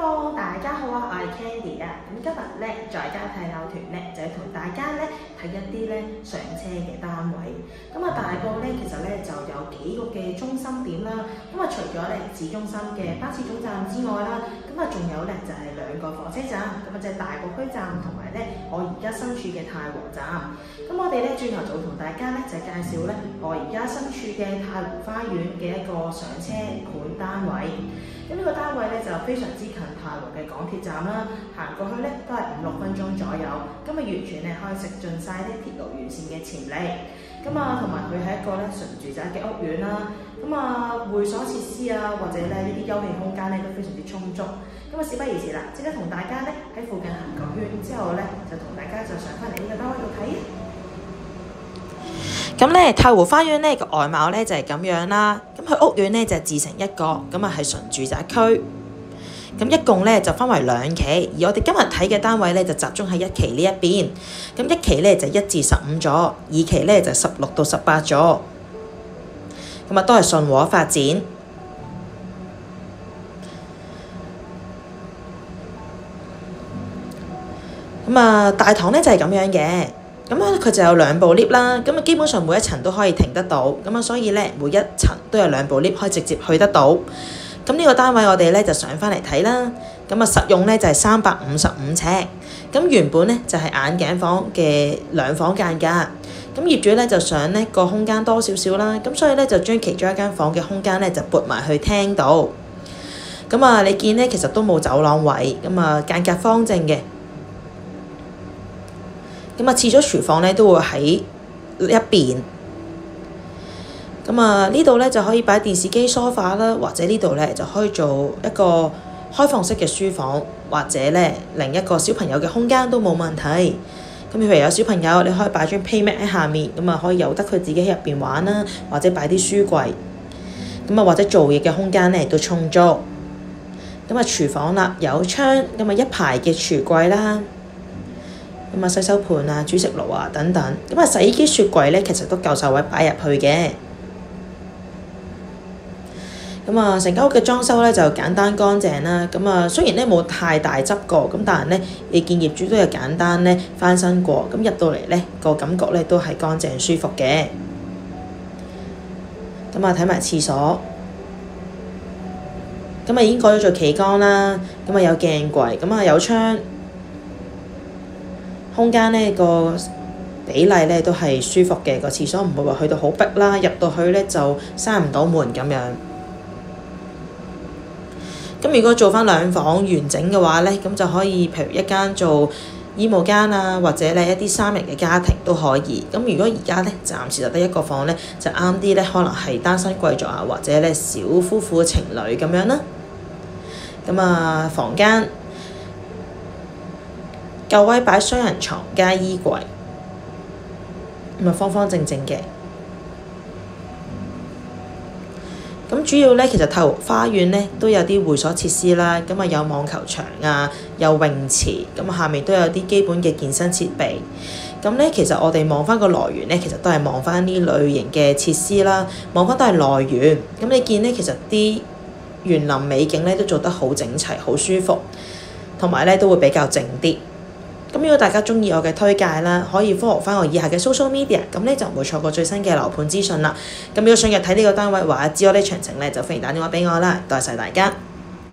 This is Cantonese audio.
Hello， 大家好啊，我係 Candy 啊。咁今日咧，在家睇樓團咧，就要同大家咧睇一啲咧上車嘅單位。咁啊，大埔咧其實咧就有幾個嘅中心點啦。咁啊，除咗咧市中心嘅巴士總站之外啦，咁啊仲有咧就係兩個火車站，咁啊就係大埔區站同埋咧我而家身處嘅太和站。咁我哋咧轉頭早同大家咧就介紹咧我而家身處嘅太湖花園嘅一個上車盤單位。咁呢個單位咧就非常之近太和嘅港鐵站啦，行過去咧都係5-6分鐘左右，咁啊完全咧可以食盡晒啲鐵路沿線嘅潛力。咁啊同埋佢係一個咧純住宅嘅屋苑啦，咁啊會所設施啊或者咧呢啲休憩空間咧都非常之充足。咁啊事不宜遲啦，即刻同大家咧喺附近行個圈之後咧，就同大家就上翻嚟呢個單位度睇。咁咧太湖花園咧個外貌咧就係咁樣啦。咁佢屋苑咧就係自成一角，咁啊係純住宅區。咁一共咧就分為2期，而我哋今日睇嘅單位咧就集中喺1期呢一邊。咁1期咧就1至15座，2期咧就16到18座。咁啊都係順和發展。咁啊大堂咧就係咁樣嘅。咁樣佢就有2部 lift 啦，咁啊基本上每一層都可以停得到，咁啊所以咧每一層都有2部 lift 可以直接去得到。咁呢個單位我哋咧就上翻嚟睇啦，咁啊實用咧就係355尺，咁原本咧就係眼鏡房嘅2房間㗎，咁業主咧就想呢個空間多少少啦，咁所以咧就將其中一間房嘅空間咧就撥埋去廳度。咁啊你見咧其實都冇走廊位，咁啊間隔方正嘅。咁啊，廁所廚房咧都會喺一邊。咁啊，呢度咧就可以擺電視機、梳化啦，或者呢度咧就可以做一個開放式嘅書房，或者咧另一個小朋友嘅空間都冇問題。咁譬如有小朋友，你可以擺張 Playmat 喺下面，咁啊可以由得佢自己喺入邊玩啦，或者擺啲書櫃。咁啊，或者做嘢嘅空間咧都充足。咁啊，廚房啦有窗，咁啊一排嘅櫥櫃啦。咁啊，洗手盤啊、煮食爐啊等等，咁啊，洗衣機、雪櫃咧，其實都夠晒位擺入去嘅。咁啊，成間屋嘅裝修咧就簡單乾淨啦。咁啊，雖然咧冇太大執過，咁但係咧，你見業主都有簡單咧翻新過，咁入到嚟咧個感覺咧都係乾淨舒服嘅。咁啊，睇埋廁所，咁啊已經改咗做企缸啦。咁啊有鏡櫃，咁啊有窗。空間呢個比例呢都係舒服嘅，個廁所唔會話去到好逼啦，入到去呢就閂唔到門咁樣。咁如果做返2房完整嘅話呢，咁就可以譬如一間做衣帽間啊，或者呢一啲3人嘅家庭都可以。咁如果而家呢暫時就得1個房呢，就啱啲呢，可能係單身貴族啊，或者呢小夫婦情侶咁樣啦。咁啊房間夠位擺雙人床加衣櫃，咁啊方方正正嘅。咁主要咧，其實太湖花園咧都有啲會所設施啦，咁啊有網球場啊，有泳池，咁下面都有啲基本嘅健身設備。咁咧其實我哋望翻個來源咧，其實都係望翻呢類型嘅設施啦，望翻都係來源。咁你見咧，其實啲園林美景咧都做得好整齊，好舒服，同埋咧都會比較靜啲。咁如果大家鍾意我嘅推介啦，可以 follow 翻我以下嘅 social media， 咁咧就唔會錯過最新嘅樓盤資訊啦。咁如果想入睇呢個單位或者知我啲詳情咧，就歡迎打電話俾我啦。多謝大家。